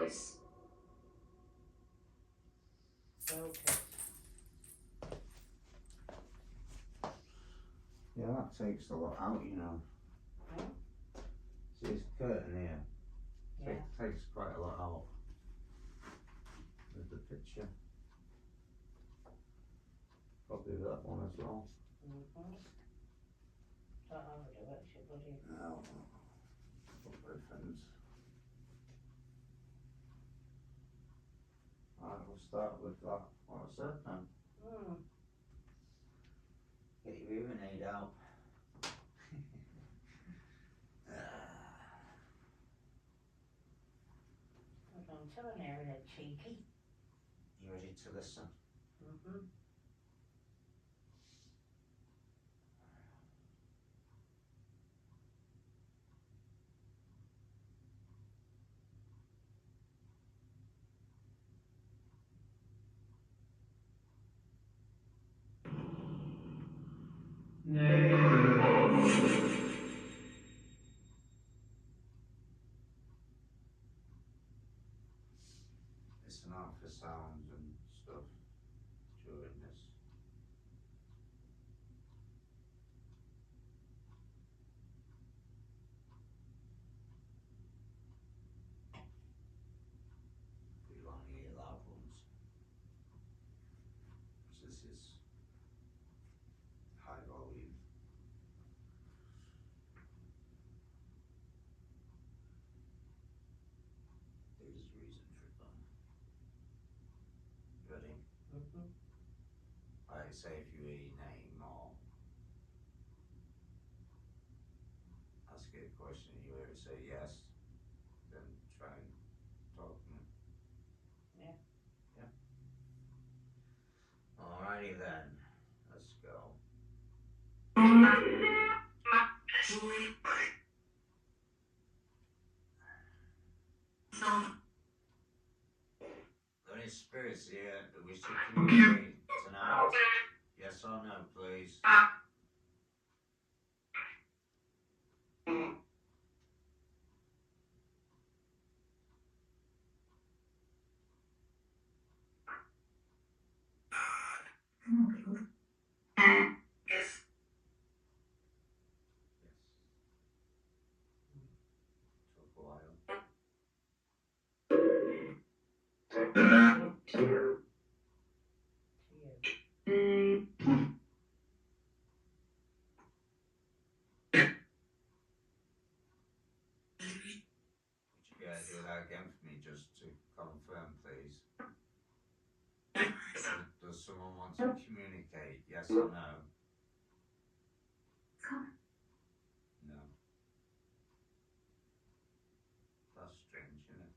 Focus. Yeah, that takes a lot out, you know. Yeah. See this curtain here? Yeah. Takes quite a lot out with the picture. Probably that one as well. Mm-hmm. Don't overdo it, should bloody... No. Both ends. Right, we'll start with that. What I said then. Get your hearing aid out. I'm telling her in a cheeky. You ready to listen? Mm-hmm. Listen out for sounds and stuff during this. You want to hear loud ones. So this is high volume. There's a reason for it though. You ready? Mm-hmm. Like say if you hear your name or ask you a question and you hear it say yes, then try and talk to me. Yeah. Yeah. Alrighty then, let's go. There any spirits here that wish to communicate tonight? Yes or no, please? Yes. Took a while. To you. Would you be able to do that again for me just to confirm, please? Does someone want to communicate? Yes or no? No. That's strange, isn't it?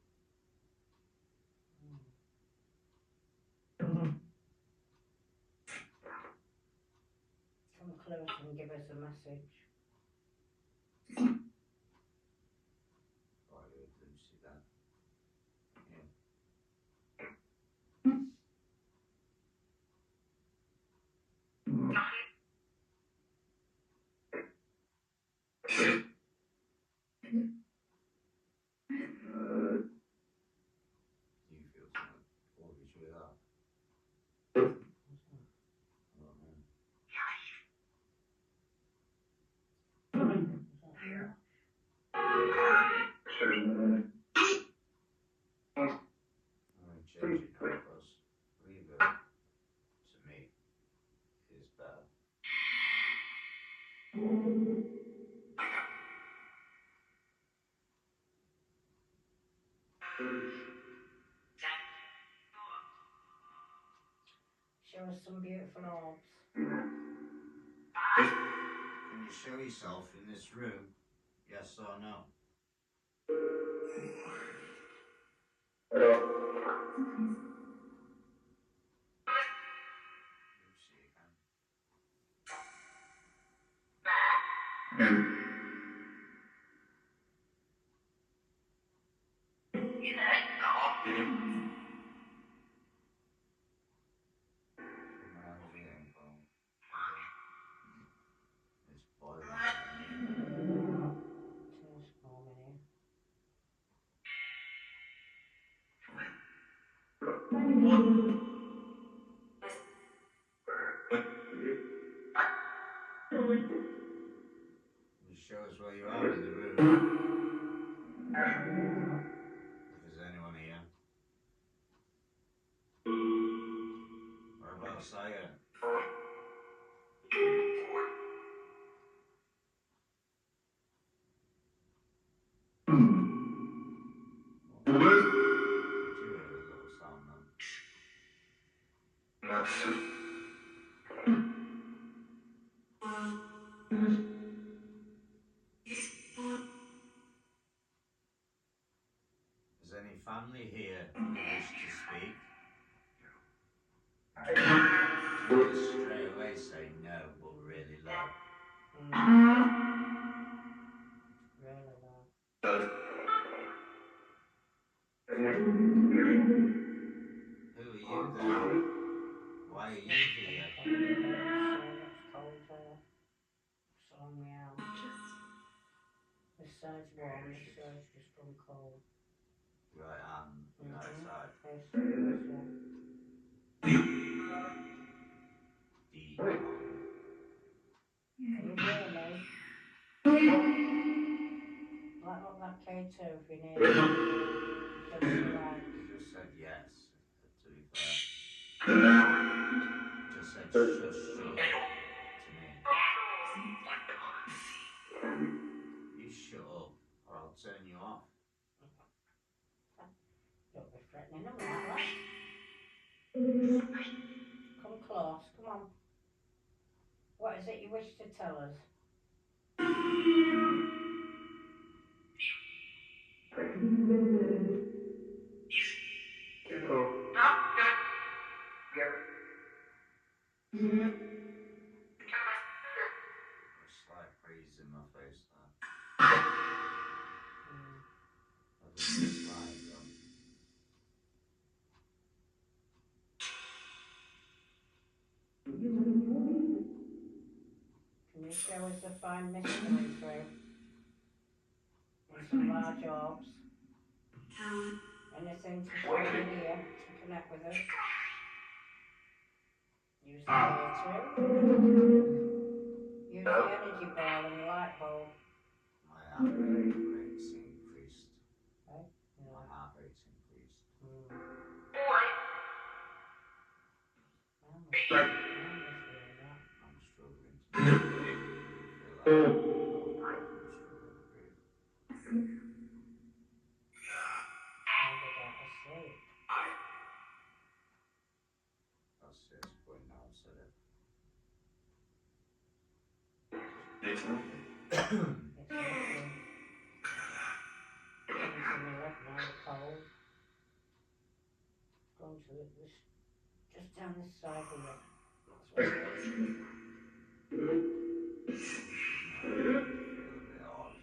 Come close and give us a message. Oh, I heard Lucy then. Yeah. Do you feel something? What would you with that? I don't know. I'm going to change it now because reverb to me is better. Show us some beautiful orbs. Can you show yourself in this room? Yes or no? Lucy again. How's the info? It's boiling in here. Too much warm in here. us where you are in the room. If there's anyone here. What about Sire? Did you hear a little sound then? Is any family here who wish to speak? Do you just straight away say no, but really low? Really low. Who are you then? Why are you here? It's cold there. So on my arm. This side's warm, this side's just gone cold. Right hand, right side. This, Deep on. Can you hear me? Light up that K2 if you need it. Just relax. You just said yes, to be fair. You just said shush to me. You shut up or I'll turn you off. Don't be threatening them like that. Come close, come on. What is it you wish to tell us? A slight breeze in my face there. I don't slide though. Can you show us the fine mist coming through? And some large orbs? Anything to show you here to connect with us? Use the K2. Use the energy ball and the light bulb. My heart rate's increased. Right? Yeah. My heart rate's increased. I'm just doing that. I'm struggling to breathe. I feel like I'm struggling to breathe. Maybe get asleep. That's it, going now, said it. It's lovely. Things in my leg now are cold. Going to this, just down this side here. That's what it is. Feel a bit odd.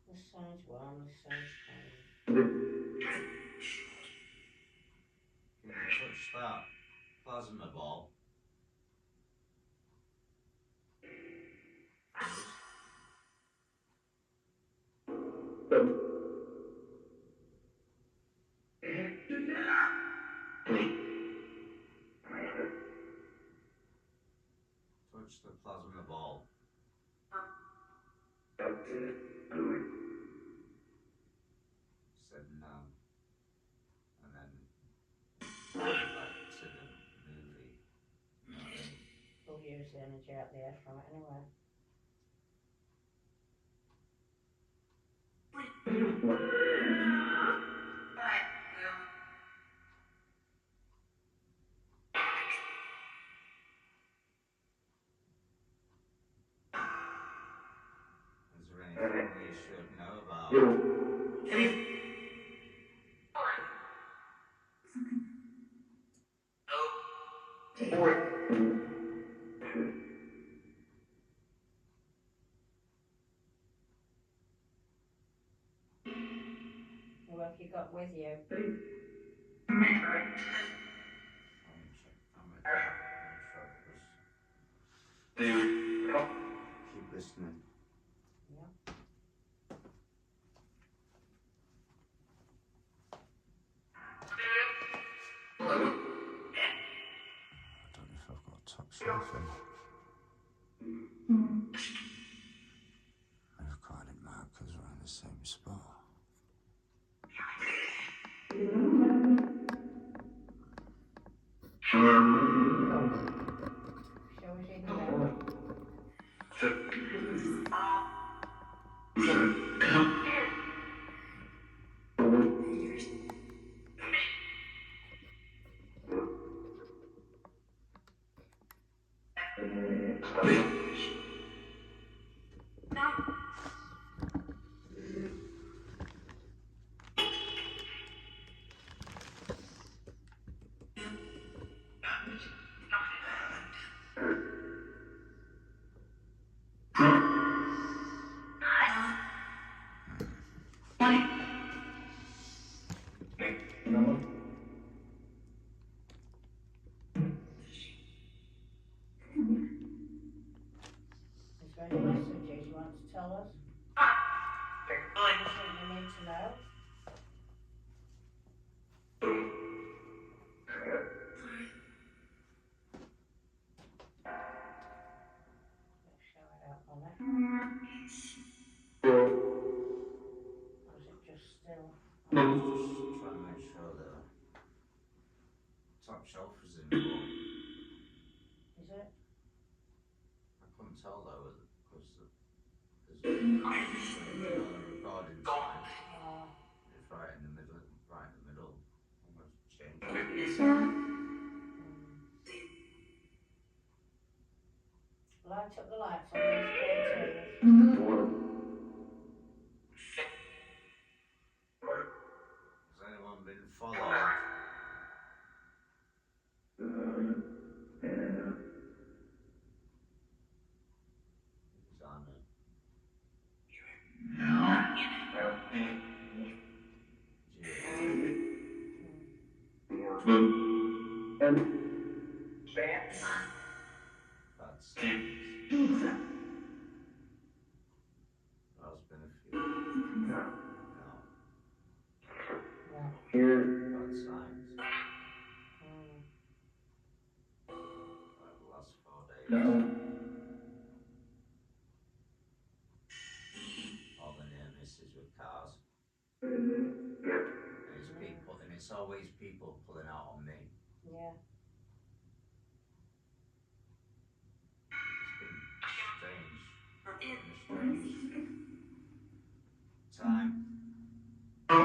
This side's warm, this side's cold. Can you touch that plasma ball? Touch the plasma ball. Said no. And then back to the movie. You know what I mean? We'll use the energy out there from it anyway. Is there anything we should know about? Who have you got with you? I'm with that. Keep listening. Yeah. I don't know if I've got top shelf and recording markers are in the same spot. Show us in there. Is there any messages you want to tell us? Anything we need to know? Let's show it out on it. Or is it just still? Just trying to make sure the top shelf is in full. Is it? I couldn't tell though because there's the recording sign. It's right in the middle, almost changed. Light up the lights on those square tables. Has anyone been followed? It's on it. Bad signs. There's been a few. No. Yeah. Bad signs. Like the last 4 days. All the near misses with cars. And it's always people pulling out on me. Yeah. It's been strange time. I'll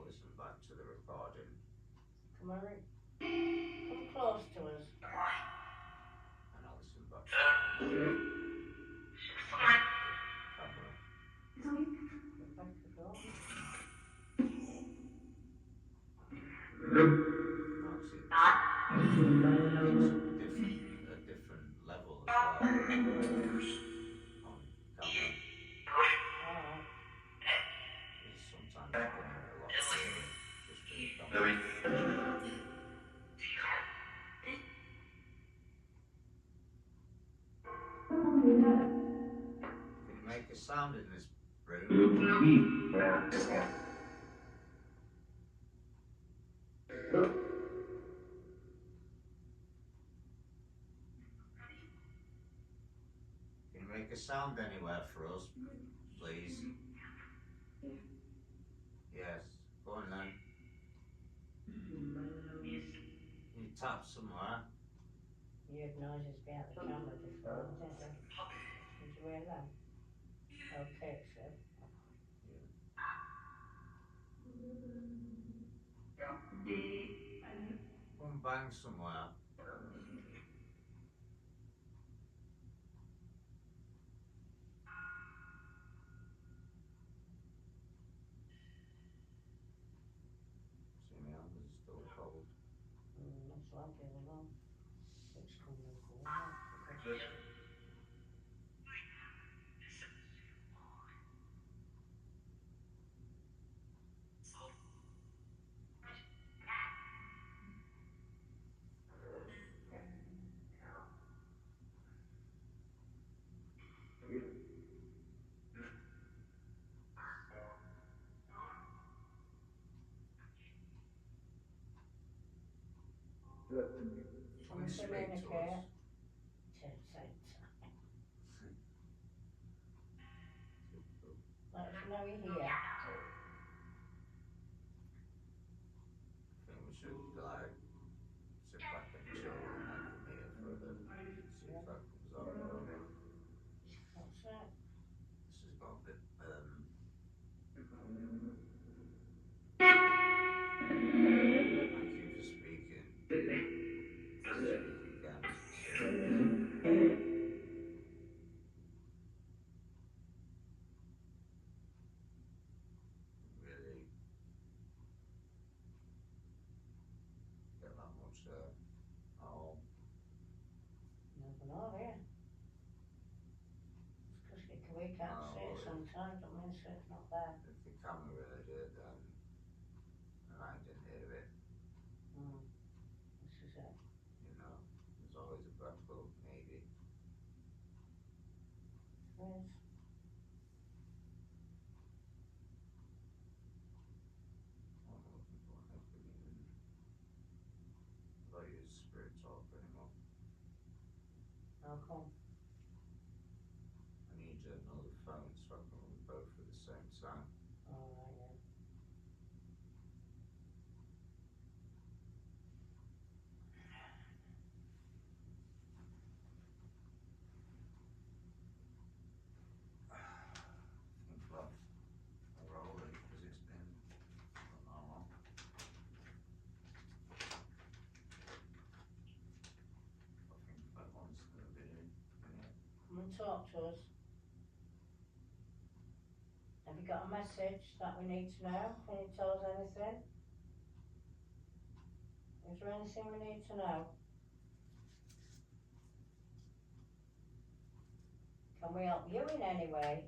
listen back to the recording. Come on, Rick. Come close to us. And I'll listen back to the camera. Rebecca, go. A different level as well on camera. Alright. Sometimes you can hear it a lot clearer just from the camera. Can you make a sound in this room? Can you make a sound anywhere for us, please? Yes. Go on then. Can you tap somewhere? You heard noises behind the camera before, didn't you? Did you hear them? Okay, so. Go and bang somewhere. See, my hand is still cold. Looks like it, well. It's coming and going. now you're here. I think we should like sit back and chill and then come here for a bit. See if that comes up. What's that? This has got a bit thank you for speaking. Speak again. Really get that much there. Oh, Never know, yeah. It's because we can't Oh, see it well, sometimes, don't mean so it's not there. if the camera heard it, then and I didn't hear it, This is it. you know, there's always a backup, maybe. There is. I'm looking for an opening. I thought you was spirit talk anymore. How come? I need another phone so I can run both at the same time. Alright, yeah. Think about rolling because it's been, I don't know how long. I think about once in a video. Yeah. Come and talk to us. Have you got a message that we need to know? Can you tell us anything? Is there anything we need to know? Can we help you in any way?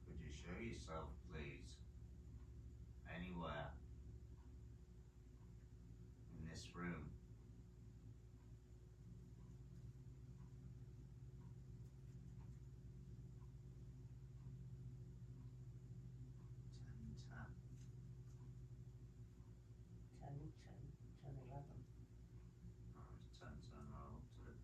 Could you show yourself, please? Anywhere in this room. Ten. 10, 11. Oh, it's 10 right up to it.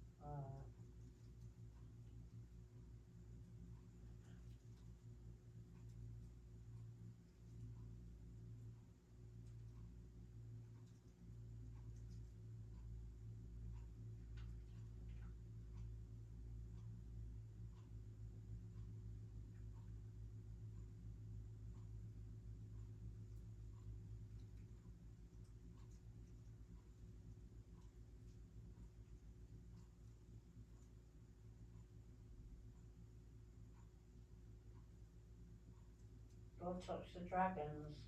Go touch the dragons.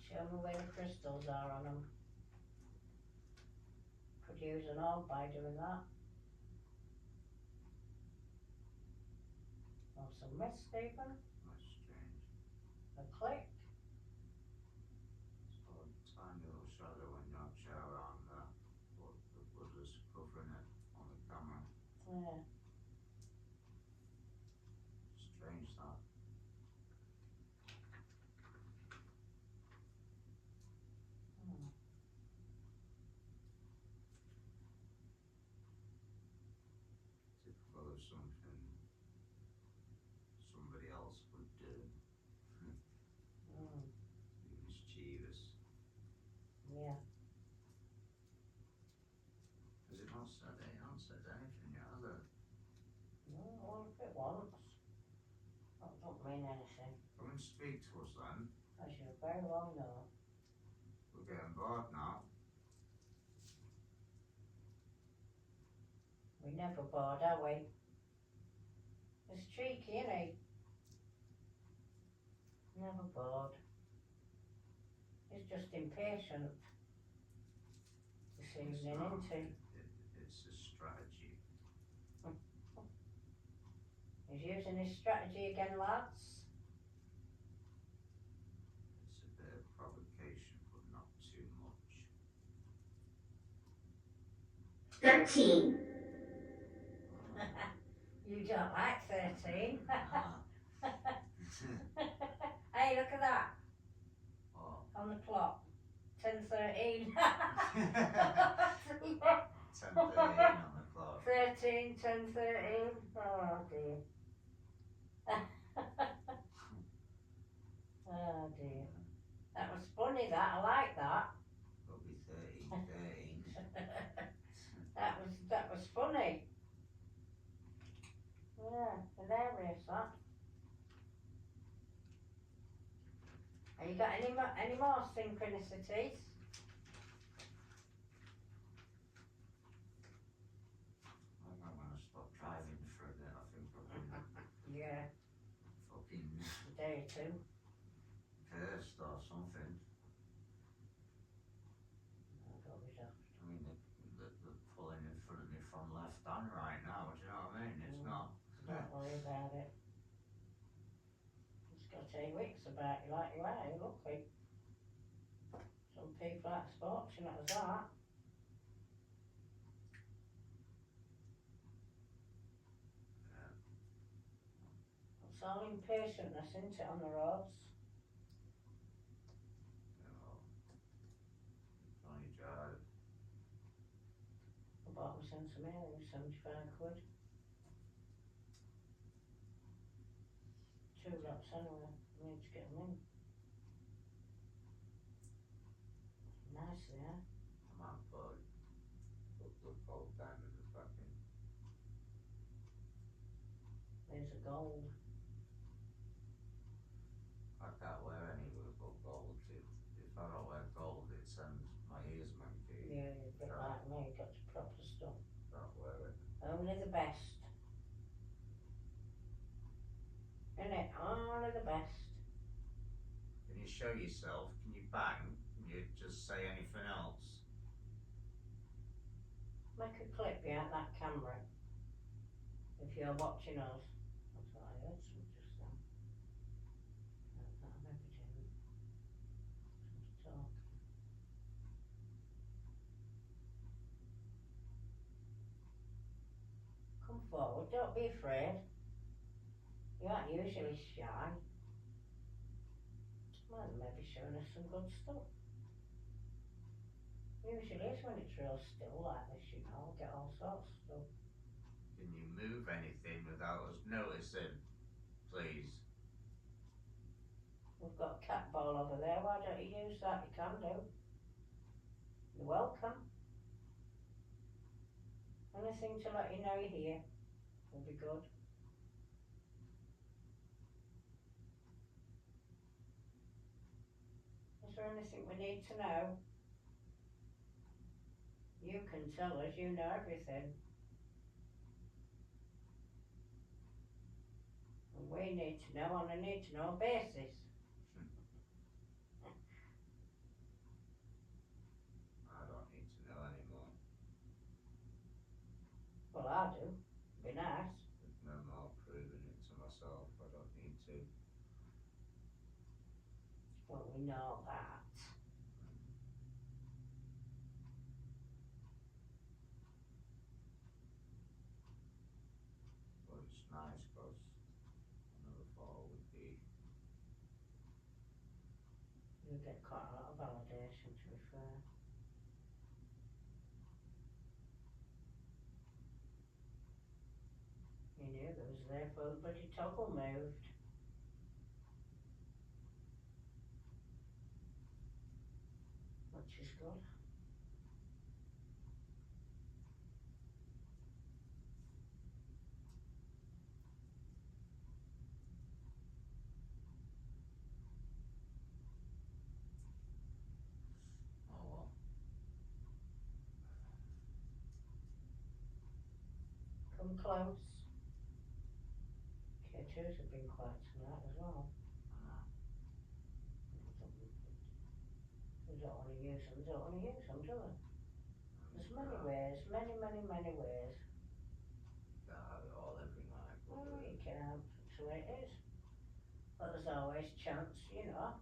Show me where the crystals are on them. Could use an orb by doing that. Or some mist even. That's strange. A click. It's got a tiny little shadow in your chair around there, but the blood is covering it on the camera. Yeah. Strange that. Typical of something somebody else would do. Be mischievous. Yeah. Has it not said it? It hasn't said anything yet, has it? No, well, if it wants. That don't mean anything. Come and speak to us then. As you very well know. We're getting bored now. We never bored, are we? It's cheeky, isn't he? Never bored. He's just impatient this evening, isn't he? It's a strategy. He's using his strategy again, lads. It's a bit of 13. You don't like 13. Hey, look at that. What? On the clock. 10:13. 10:13 on the clock. 13, 10:13. Oh dear. Oh dear. That was funny, that. I like that. It'll be 13:13. That was funny. Yeah, hilarious that. Have you got any more synchronicities? I think I'm gonna stop driving for a bit. I think I'm Yeah, fucking a day or two. cursed or something. That'll be daft. I mean, they're pulling in front of me from left and right now. Do you know what I mean? It's not. Don't worry about it. Just got to tell your wits about you like you are. You're lucky. Some people aren't as fortunate as that. Yeah. It's all impatientness, isn't it, on the roads? You know, Johnny Jive. I bought my sense of mailing, 75 quid. 2 lots anyway. I need to get them in. Nice they are. I might put the gold diamonds back in. There's a gold. I can't wear any with gold. If I don't wear gold, it sends my ears monkey. Yeah, you're a bit like me. Got to proper stuff. Can't wear it. Only the best. Innit? Only the best. Can you show yourself? Can you bang? Can you just say anything else? Make a clip behind that camera. If you're watching us. That's what I heard some just then. That'll maybe do. Some talk. Come forward, don't be afraid. You aren't usually shy. Well, maybe showing us some good stuff. Usually is when it's real still like this, you know, get all sorts of stuff. Can you move anything without us noticing, please? We've got a cat ball over there, why don't you use that? You can do. You're welcome. Anything to let you know you're here will be good. Is there anything we need to know? You can tell us, you know everything. And we need to know on a need to know basis. I don't need to know anymore. Well, I do. Be nice. There's no more proving it to myself. I don't need to. Well, we know that. But it's nice because I never thought it would be. You get quite a lot of validation, to be fair. You knew that was there for the bloody toggle moved. Which is good. Oh well. Come close. K2s have been quiet tonight as well. We don't want to use them, do they? There's many ways, many ways. Can't have it all every night. Oh, you can't, that's the way it is. But there's always chance, you know.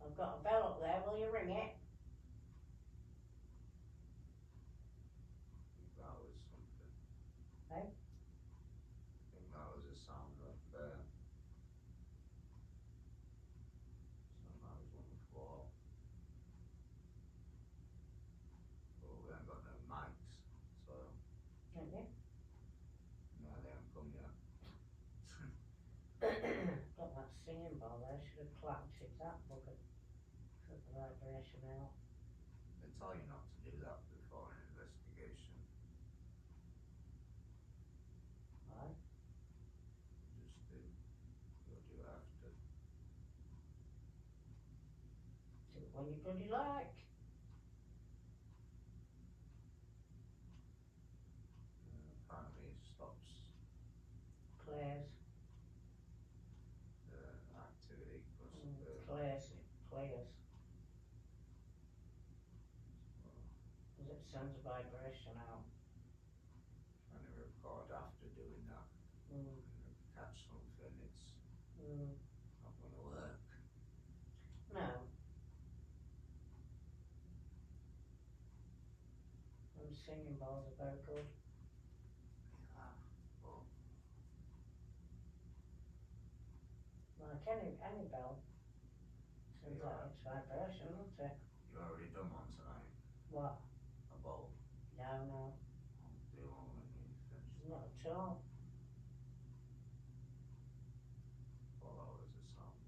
I've got a bell up there, will you ring it? ball there, should have clapped it, that bugger. Took the vibration out. They tell you not to do that before an investigation. Why? Just do what you have to. Do it when you bloody like. Apparently it stops Players. the activity because Players. Players. Because it sends a vibration out. trying to record after doing that Mm. and catch something, it's Mm. not going to work. No. And singing balls are very good. Yeah, but Like any bell. Sends out its vibration, doesn't it? you already done one tonight. What? A bowl. No. I'll do one when you finish. Not at all. 4 hours of sound.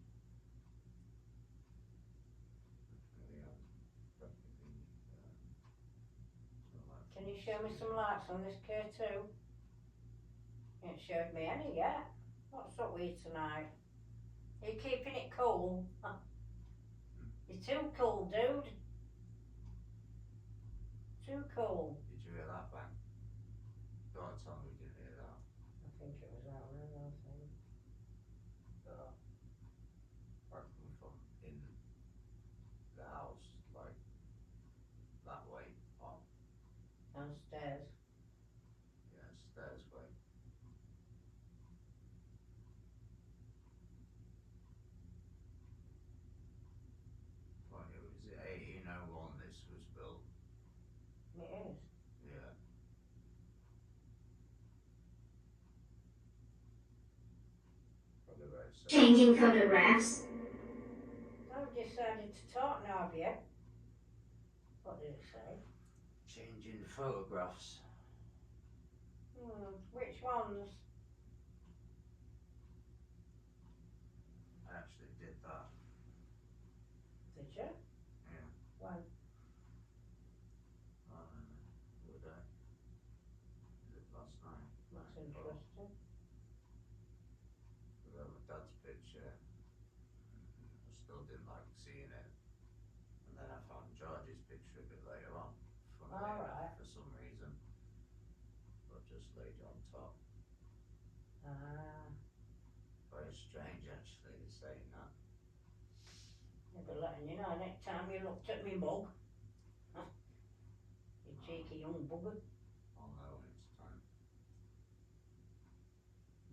Really got anything, Can you show me some lights on this K2? You ain't showed me any yet. What's up with you tonight? Are you keeping it cool? You're too cool, dude. Too cool. Did you hear that bang? Don't tell me you didn't hear that. I think it was out there, I think. That coming from in the house, like that way on. Downstairs. Yeah, stairs way. What, it was 1801 this was built. It is. Yeah. Probably about Changing photographs. I've decided to talk now, have you? What did it say? changing photographs. Which ones? I actually did that. Did you? Yeah. When? Would I? Is it last night? That's Night before. interesting. I got my dad's picture. I still didn't like seeing it. And then I found George's picture a bit later on. Funnily enough, for some reason. But just laid it on top. Very strange actually, saying that. I'll be letting you know next time you looked at me mug. You cheeky young bugger. I'll know when it's time.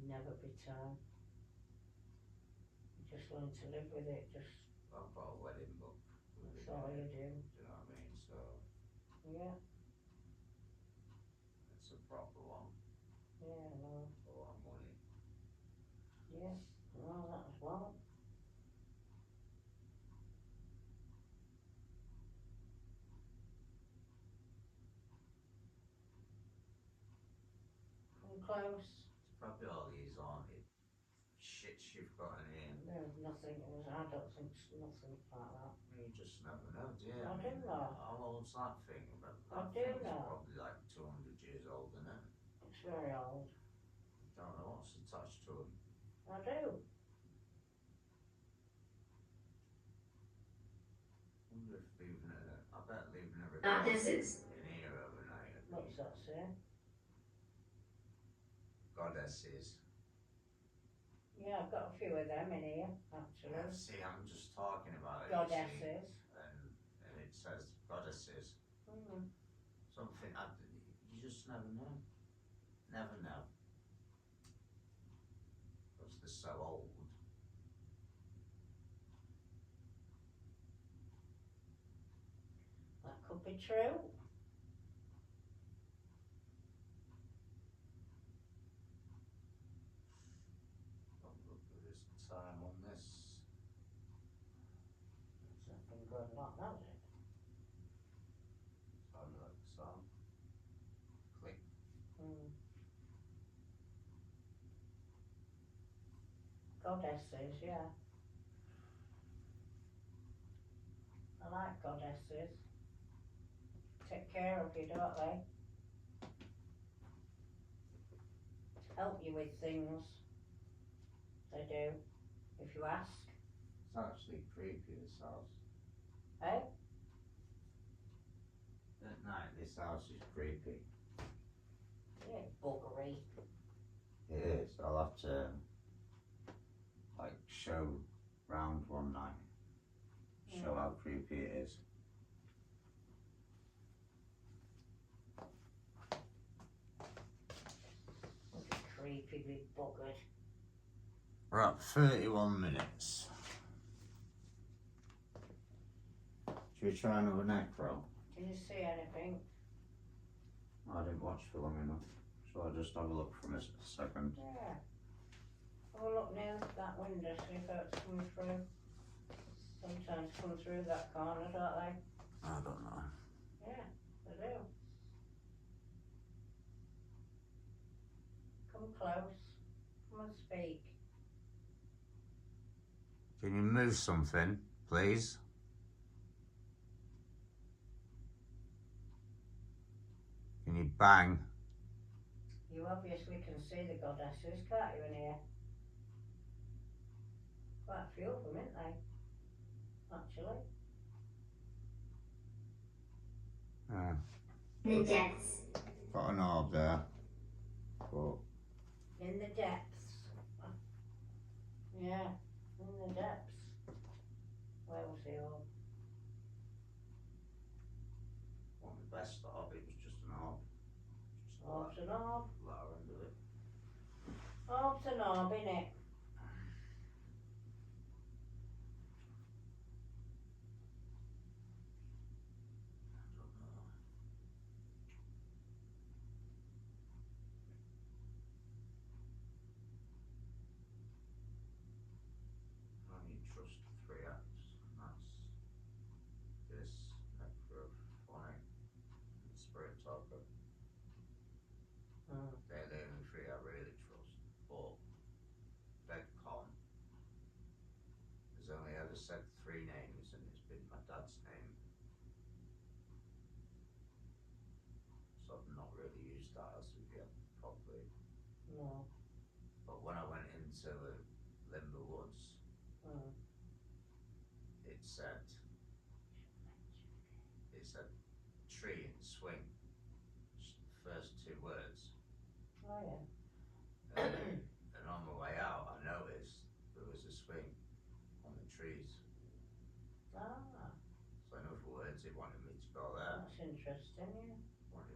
Never be time. You just learn to live with it, just I've got a wedding book. that's all you do. Do you know what I mean? So Yeah, it's a proper one. yeah, no, A lot of money. yeah, no, that as well. Come close. It's probably all these haunted shits you've got in here. There's nothing, I don't think nothing like that. You just never know, do you? I do know. How old's that thing? That I do thing's know. probably like 200 years old, isn't it? It's very old. Don't know what's attached to them. I do. Wonder if leaving it. I bet leaving a Goddesses. in here overnight. What's that say? Goddesses. Yeah, I've got a few of them in here, actually. Yeah, see, I'm just talking about it. You see, Goddesses. and it says goddesses. Something. You just never know. Never know. Because they're so old. That could be true. Don't look at this time on this. It's not been good not, has it? Sounded like a song. Click. Goddesses, yeah. I like goddesses. Take care of you, don't they? Help you with things. They do, if you ask. It's actually creepy, this house. Eh? At night, this house is creepy. Yeah, buggery. It is. I'll have to, like, show round one night. Show how creepy it is. Creepy, big buggered. We're at 31 minutes. Should we try another neck roll? Did you see anything? I didn't watch for long enough, so I'll just have a look for a second. Yeah. Have a look near that window, see if it's coming through. Sometimes come through that corner, don't they? I don't know. Yeah, they do. Come close. Come and speak. Can you move something, please? Can you bang? You obviously can see the goddesses, can't you, in here? Quite a few of them, ain't they? Actually. Yeah. The depths. Got an orb there. But In the depths. Yeah, in the depths. Where was the orb? one of the best orb, it was just an orb. Just Orb's an orb. ladder under it. Orb's an orb, innit? I only trust 3 apps, and that's this, Necrophonic, and Spirit Talker. They're the only 3 I really trust. But Bedcom has only ever said 3 names, and it's been my dad's name. So I've not really used that as of yet properly. No. But when I went into Limber Woods, it said tree and swing. Just the first 2 words. Oh yeah. And on my way out, I noticed there was a swing on the trees. Ah, So in other words, it wanted me to go there. that's interesting, yeah.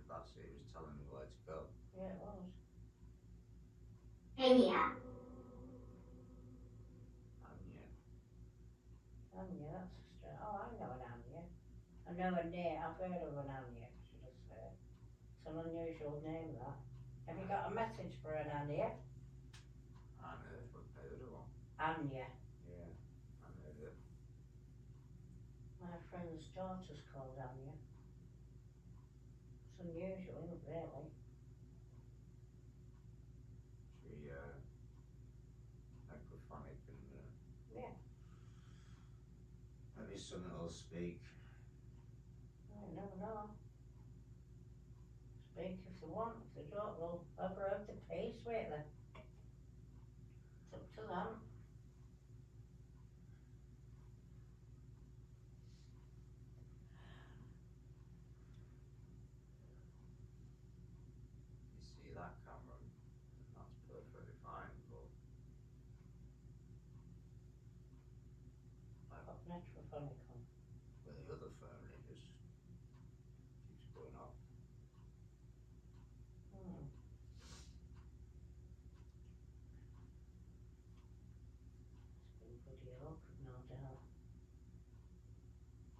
That's it. It was telling me where to go. Yeah, it was. Anya. Anya. Anya, that's a strange. Oh, I know an Anya. I know a name. I've heard of an Anya, should I say. It's an unusual name, that. Have you got a message for an Anya? I heard of one. Anya. Yeah, I heard it. My friend's daughter's called Anya. It's unusual, isn't it, really? She, necrophonic and, Yeah. maybe someone will speak. I never know. Speak if they want. If they don't, they'll override the pace, won't they? It's up to them. You see that camera, and that's perfectly fine, but Got Metrophonic on. with the other phone, it just keeps going off. It's been bloody awkward, no doubt.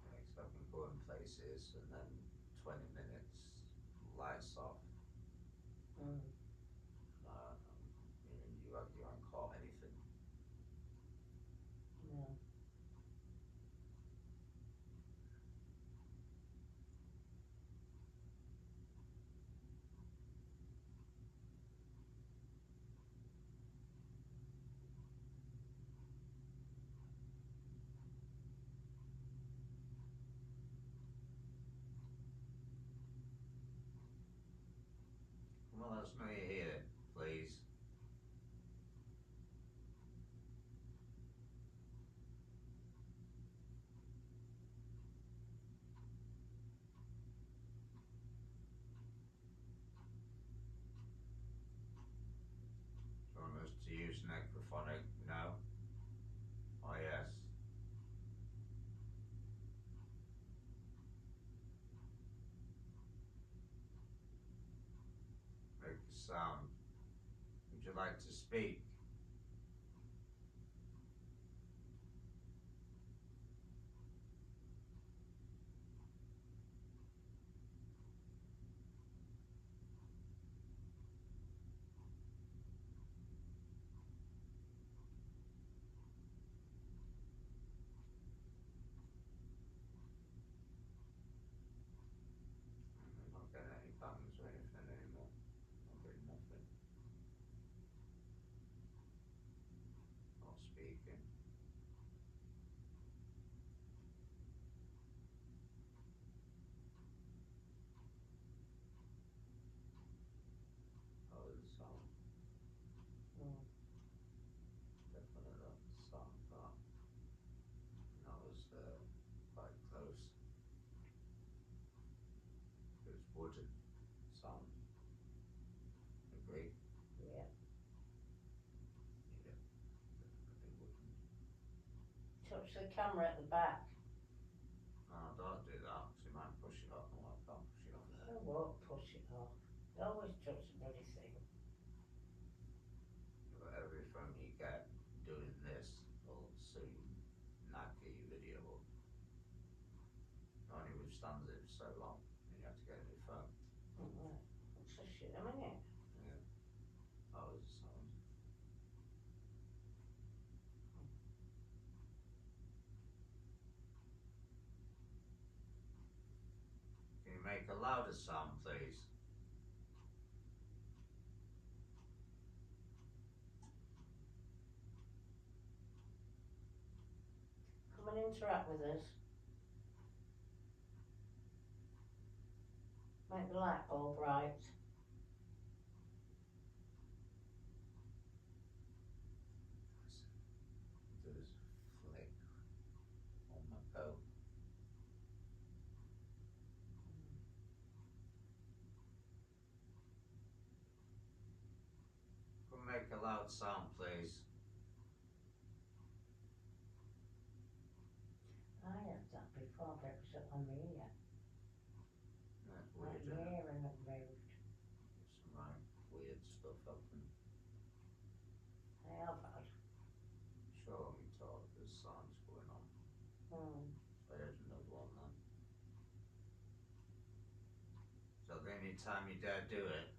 Yeah, 'cause I can go in places and then 20 minutes, lights off. You haven't caught anything. No. us know you're here, please. Do you want us to use necrophonic? No? Oh yes. Make a sound. Would you like to speak? We're not getting any bangs or anything anymore. Not getting nothing. Not speaking. That was the sound. Definitely not the sound part. That was quite close. It was wooden sound. Agree? Yeah. Yeah. Definitely wooden. Touch the camera at the back. No, don't do that, because you might push it off. No, I can't push it off I there. won't push it off. You always touch the bloody thing. But every phone you get doing this will soon knacker your video up. It only withstands it for so long, and you have to get a new phone. Right. It's a shit, isn't it? Yeah. That was the sound. Can you make a louder sound, please? Come and interact with us. Make the light bulb right. There's a flick on my coat. Come make a loud sound, please. I had that before, but it was on me yet. That's Like weird, isn't it? here and it moved. Some right weird stuff happened. I have had. Sure, me talk, there's sounds going on. So here's another one then. So the only time you dare do it,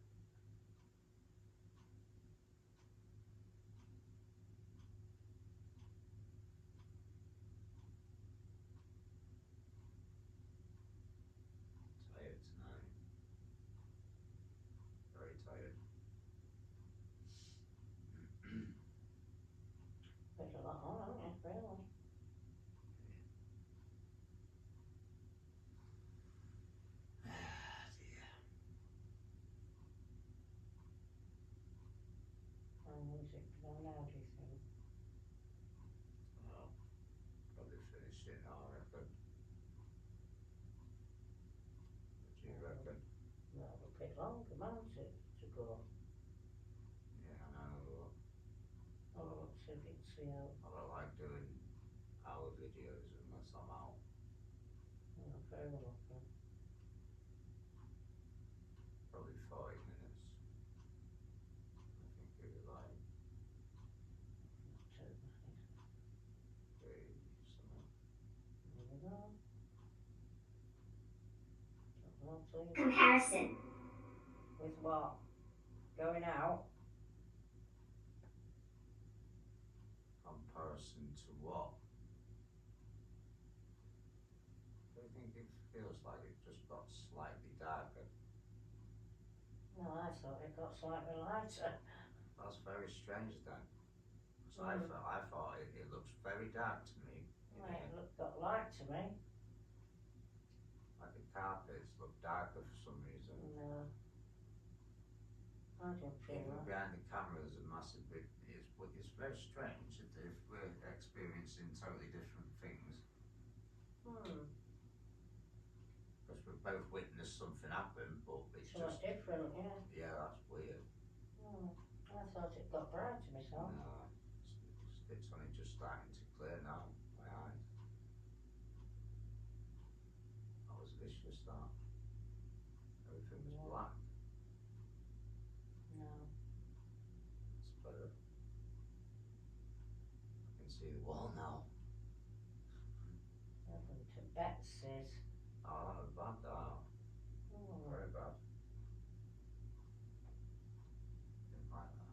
tired tonight. Very tired. There's a lot on, isn't there, really? Dear. How long is it to go now, do you think? Well, probably finish it now, I reckon. What do you reckon? That'll be a bit longer, won't it, to go? Yeah, I know. Oh, let's see if it's out. I don't like doing hour videos unless I'm out. Yeah, very lucky. Probably 40 minutes. I think it'd be like Not too bad. 30 something. There we go. Well, please. Comparison. With what? Going out? Comparison to what? Do you think it feels like it just got slightly darker? No, I thought it got slightly lighter. That's very strange then. Because I thought it looks very dark to me. Right, it got light to me. Like the carpets look darker for some reason. No. I don't feel Even that. behind the camera there's a massive bit, it's very strange that if we're experiencing totally different things, because we both witnessed something happen, but it's So just, different, yeah. yeah, that's weird. I thought it got brighter myself. No, it's only just starting to clear now, my eyes. That was vicious, that. Everything was Yeah. black. No. It's better. I can see the wall now. Nothing to Betsy's. Oh, that was bad, that. Very bad. Didn't like that.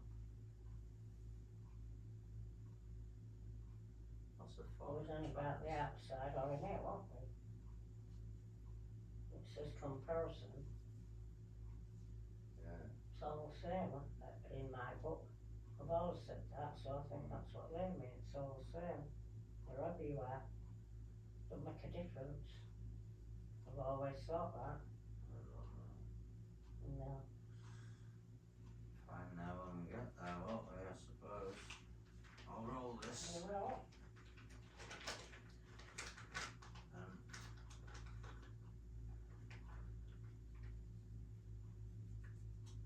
Lots of It fog. was only about the outside or in here, wasn't we? It says comparison. Yeah. It's all the same in my book. I've always said that, so I think that's what they mean. It's all the same. Wherever you are, don't make a difference. I've always thought that. I don't know. No. Find out when we get there, won't we, I suppose. I'll roll this. Well,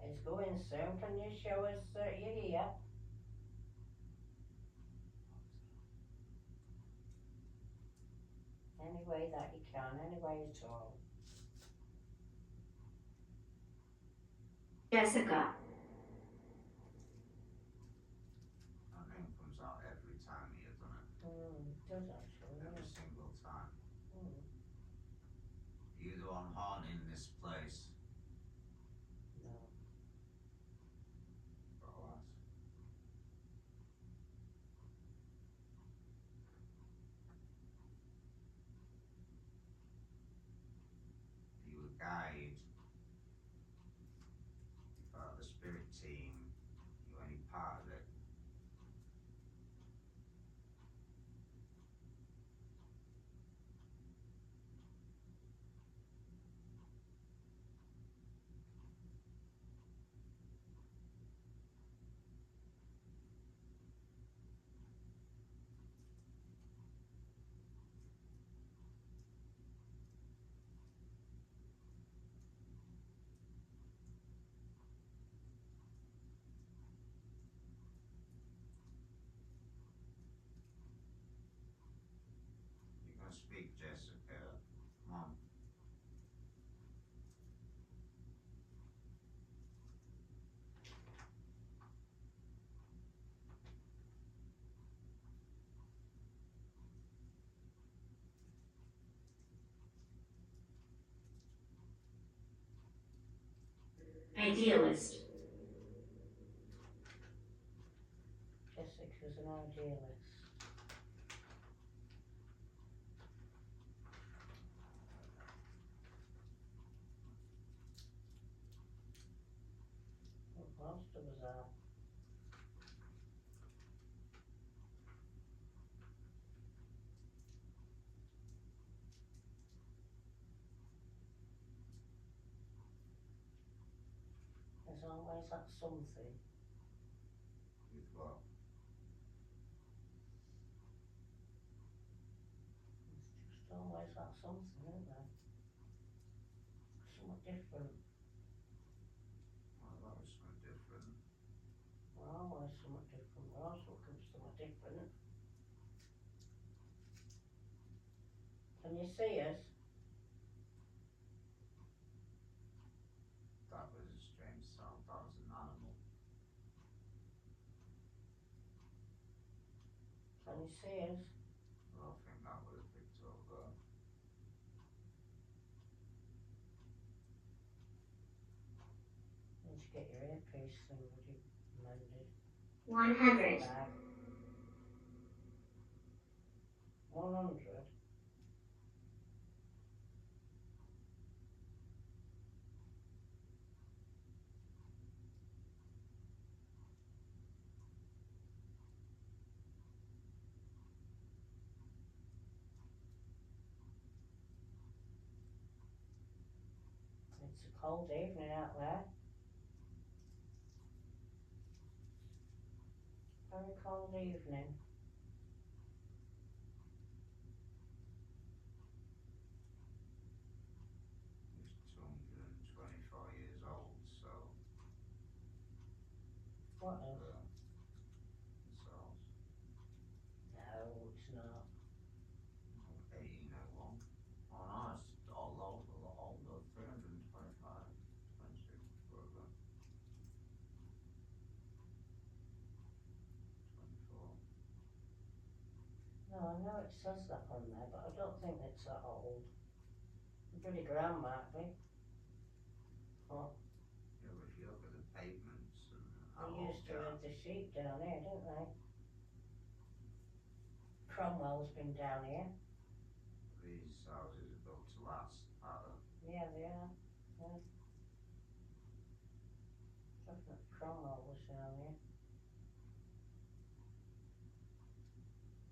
it's going soon. Can you show us that you're here? Any way that you can, any way at all. Jessica, That name comes out every time here, doesn't it? It does actually. Every single time. Mm. You the one haunting this place. No. Boaz. Are you a guide? You part of the spirit team? You any part of it? You're gonna speak, Jessica. Come on. idealist, Jessica's an idealist. Well, most of us are. There's always that something. With what? It's just always that something, isn't there? Something different. Well, that was something different. We're always something different. We're always looking for something different. Can you see us? That was a strange sound. That was an animal. Can you see us? I don't think that would have picked up though. Need to get your earpiece thing mended. 100, Bag. 100. It's a cold evening out there. Very cold evening. He's 224 years old, so What is? so No, it's not. 1801. Oh no, it's all low, a lot older. 325, 26, whatever. 24. No, I know it says that on there, but I don't think it's that old. Pretty grand might be. Oh, Yeah, but if you look at the pavements and how they old used to they are, have the sheep down here, didn't they? Cromwell's been down here. these houses are built to last, are they? Yeah, they are. Yeah. Definitely Cromwell was down here.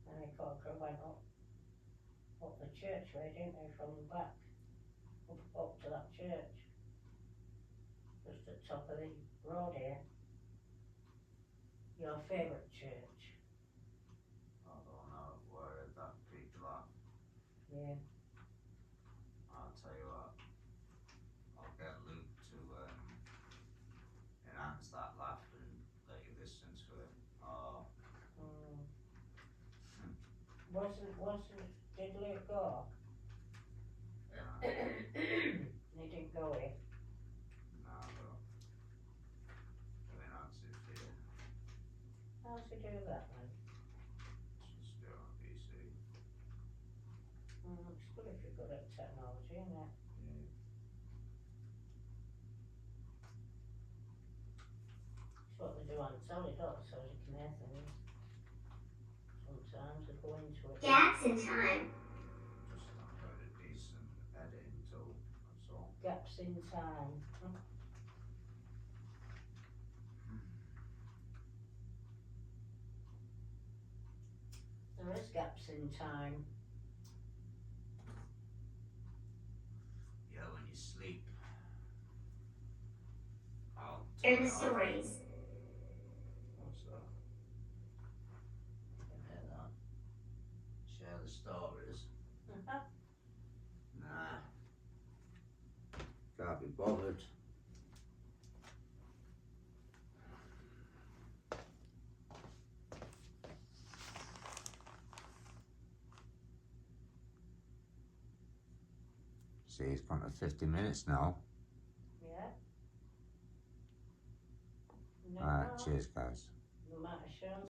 And he went up the church way, didn't he, from the back, up to that church. Just at the top of the road here. Your favourite church. I don't know where that people are. Yeah. I'll tell you what, I'll get Luke to enhance that laugh and let you listen to it. Oh, Did Luke go? yeah. He didn't go here. No, but he'll enhance it for you. How's he do that then? Just do it on PC. It's good if you're good at technology, isn't it? Yeah. It's what they do on telly, don't they, so you can hear things. Sometimes they go into it. Gaps in time. Just not got a decent editing tool, that's all. Gaps in time. There is gaps in time. Yeah, when you sleep. I'll Share turn the it off. stories. What's that? You can hear that. Share the stories. Nah. Can't be bothered. See, it's gone to 50 minutes now. Yeah. No, Alright, cheers guys. you might have shown